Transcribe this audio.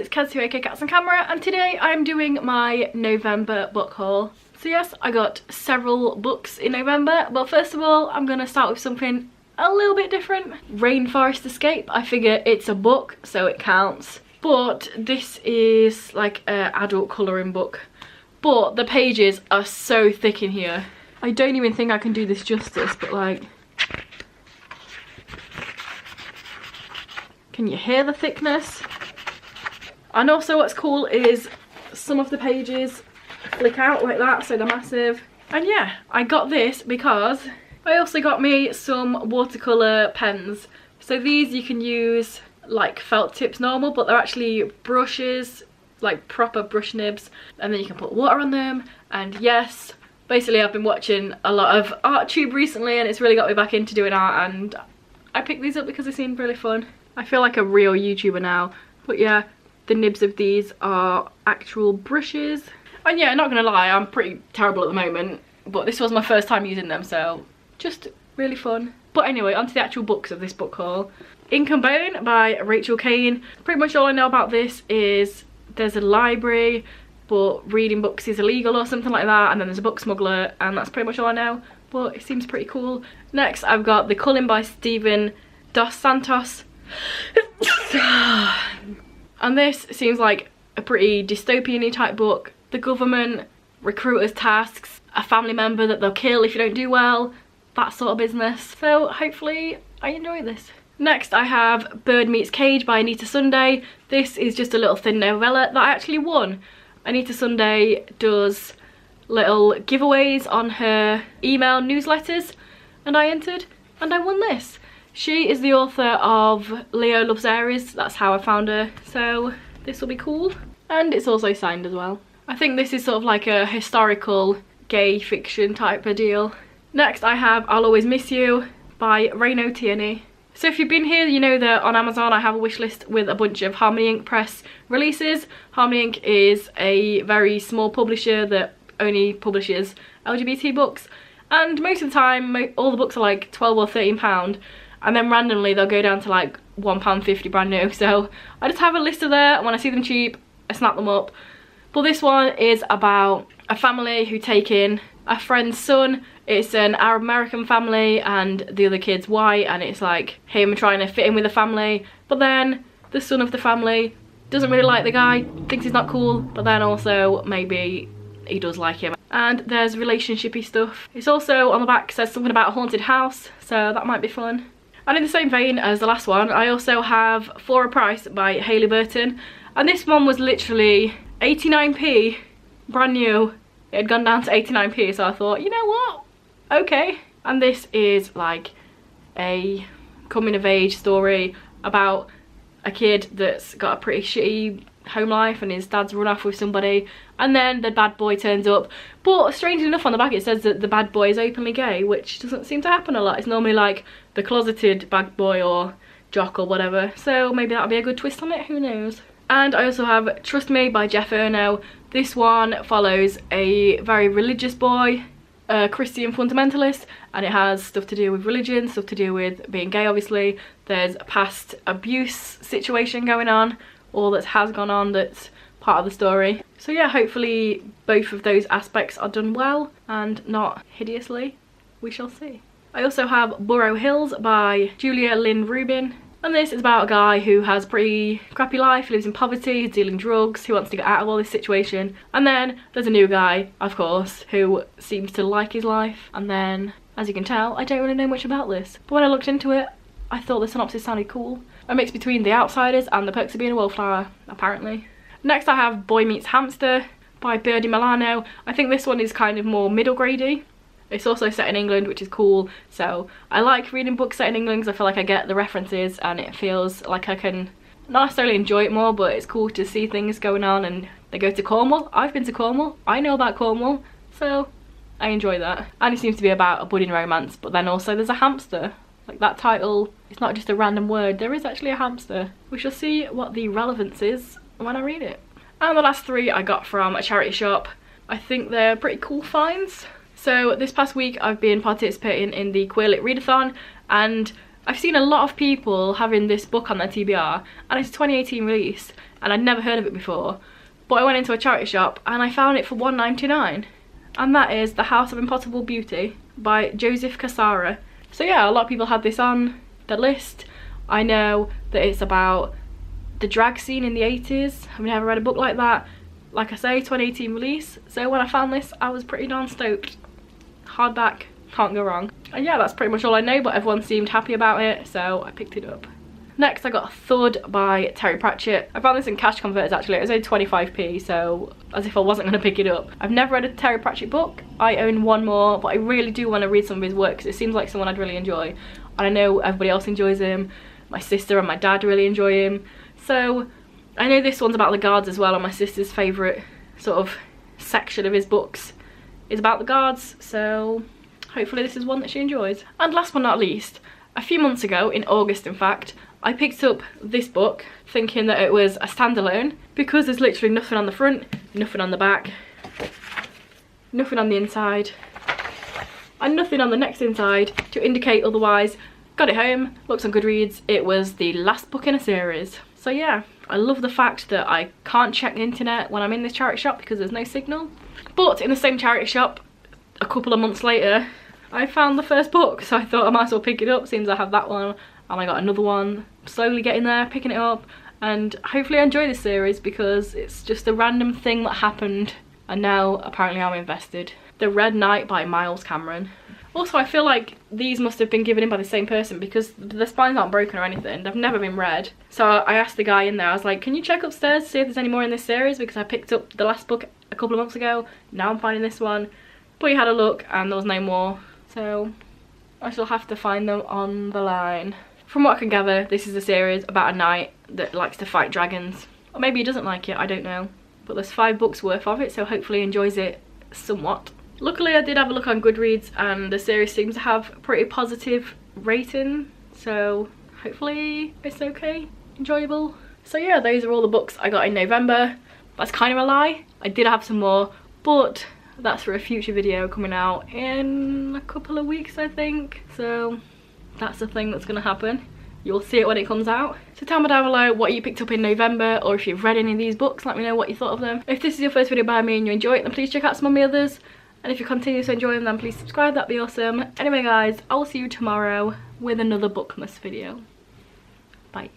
it's Kelsey aka Cats on Camera, and today I'm doing my November book haul. So yes, I got several books in November, but first of all I'm gonna start with something a little bit different. Rainforest Escape. I figure it's a book, so it counts. But this is like an adult colouring book. But the pages are so thick in here. I don't even think I can do this justice, but like... Can you hear the thickness? And also what's cool is some of the pages flick out like that, so they're massive. And yeah, I got this because I also got me some watercolour pens. So these you can use like felt tips normal, but they're actually brushes, like proper brush nibs, and then you can put water on them. And yes, basically I've been watching a lot of ArtTube recently and it's really got me back into doing art, and I picked these up because they seemed really fun. I feel like a real YouTuber now. But yeah, the nibs of these are actual brushes. And yeah, not gonna lie, I'm pretty terrible at the moment, but this was my first time using them, so just really fun. But anyway, onto the actual books of this book haul. Ink and Bone by Rachel Kane. Pretty much all I know about this is there's a library, but reading books is illegal or something like that, and then there's a book smuggler, and that's pretty much all I know, but it seems pretty cool. Next, I've got The Culling by Stephen Dos Santos. And this seems like a pretty dystopian-y type book. The government, recruiters' tasks, a family member that they'll kill if you don't do well, that sort of business. So hopefully I enjoy this. Next I have Bird Meets Cage by Anita Sunday. This is just a little thin novella that I actually won. Anita Sunday does little giveaways on her email newsletters, and I entered and I won this. She is the author of Leo Loves Aries, that's how I found her, so this will be cool. And it's also signed as well. I think this is sort of like a historical gay fiction type of deal. Next I have I'll Always Miss You by Reino Tierney. So if you've been here, you know that on Amazon I have a wish list with a bunch of Harmony Ink Press releases. Harmony Ink is a very small publisher that only publishes LGBT books, and most of the time all the books are like £12 or £13, and then randomly they'll go down to like £1.50 brand new. So I just have a list of there, and when I see them cheap I snap them up. But this one is about a family who take in a friend's son. It's an Arab American family and the other kid's white, and it's like him trying to fit in with the family, but then the son of the family doesn't really like the guy, thinks he's not cool, but then also maybe he does like him. And there's relationshipy stuff. It's also on the back says something about a haunted house, so that might be fun. And in the same vein as the last one, I also have For a Price by Hayley Burton, and this one was literally 89p brand new. It had gone down to 89p, so I thought, you know what, okay. And this is like a coming of age story about a kid that's got a pretty shitty home life and his dad's run off with somebody, and then the bad boy turns up. But strangely enough on the back it says that the bad boy is openly gay, which doesn't seem to happen a lot. It's normally like the closeted bad boy or jock or whatever, so maybe that'll be a good twist on it, who knows. And I also have Trust Me by Jeff Erno. This one follows a very religious boy, a Christian fundamentalist, and it has stuff to do with religion, stuff to do with being gay obviously. There's a past abuse situation going on, or that has gone on, that's part of the story. So yeah, hopefully both of those aspects are done well and not hideously. We shall see. I also have Borough Hills by Julia Lynn Rubin. And this is about a guy who has a pretty crappy life, lives in poverty, he's dealing drugs, who wants to get out of all this situation. And then there's a new guy, of course, who seems to like his life. And then, as you can tell, I don't really know much about this. But when I looked into it, I thought the synopsis sounded cool. A mix between The Outsiders and The Perks of Being a Wallflower, apparently. Next I have Boy Meets Hamster by Birdie Milano. I think this one is kind of more middle grade-y. It's also set in England, which is cool, so I like reading books set in England because I feel like I get the references and it feels like I can not necessarily enjoy it more, but it's cool to see things going on. And they go to Cornwall. I've been to Cornwall. I know about Cornwall, so I enjoy that. And it seems to be about a budding romance, but then also there's a hamster. Like that title, it's not just a random word, there is actually a hamster. We shall see what the relevance is when I read it. And the last three I got from a charity shop. I think they're pretty cool finds. So this past week I've been participating in the Queer Lit Readathon, and I've seen a lot of people having this book on their TBR, and it's a 2018 release, and I'd never heard of it before. But I went into a charity shop and I found it for £1.99, and that is The House of Impossible Beauty by Joseph Cassara. So yeah, a lot of people had this on their list. I know that it's about the drag scene in the 80s. I've never read a book like that. Like I say, 2018 release. So when I found this, I was pretty darn stoked. Hardback, can't go wrong. And yeah, that's pretty much all I know, but everyone seemed happy about it, so I picked it up. Next I got Thud by Terry Pratchett. I found this in Cash Converters actually. It was only 25p, so as if I wasn't going to pick it up. I've never read a Terry Pratchett book. I own one more, but I really do want to read some of his work because it seems like someone I'd really enjoy. And I know everybody else enjoys him. My sister and my dad really enjoy him. So I know this one's about the guards as well, and my sister's favourite sort of section of his books is about the guards, so hopefully this is one that she enjoys. And last but not least, a few months ago, in August in fact, I picked up this book thinking that it was a standalone because there's literally nothing on the front, nothing on the back, nothing on the inside, and nothing on the next inside to indicate otherwise. Got it home, looked on Goodreads, it was the last book in a series. So yeah, I love the fact that I can't check the internet when I'm in this charity shop because there's no signal. But in the same charity shop, a couple of months later, I found the first book, so I thought I might as well pick it up, seems I have that one, and I got another one. Slowly getting there, picking it up, and hopefully I enjoy this series because it's just a random thing that happened, and now apparently I'm invested. The Red Knight by Miles Cameron. Also, I feel like these must have been given in by the same person because the spines aren't broken or anything. They've never been read. So I asked the guy in there, I was like, can you check upstairs to see if there's any more in this series, because I picked up the last book a couple of months ago. Now I'm finding this one. But he had a look and there was no more. So I shall have to find them on the line. From what I can gather, this is a series about a knight that likes to fight dragons. Or maybe he doesn't like it, I don't know. But there's 5 books worth of it, so hopefully he enjoys it somewhat. Luckily I did have a look on Goodreads and the series seems to have a pretty positive rating. So hopefully it's okay, enjoyable. So yeah, those are all the books I got in November. That's kind of a lie. I did have some more, but that's for a future video coming out in a couple of weeks, I think. So that's the thing that's going to happen. You'll see it when it comes out. So tell me down below what you picked up in November, or if you've read any of these books, let me know what you thought of them. If this is your first video by me and you enjoy it, then please check out some of my others. And if you continue to enjoy them, then please subscribe, that'd be awesome. Anyway guys, I will see you tomorrow with another Bookmas video. Bye.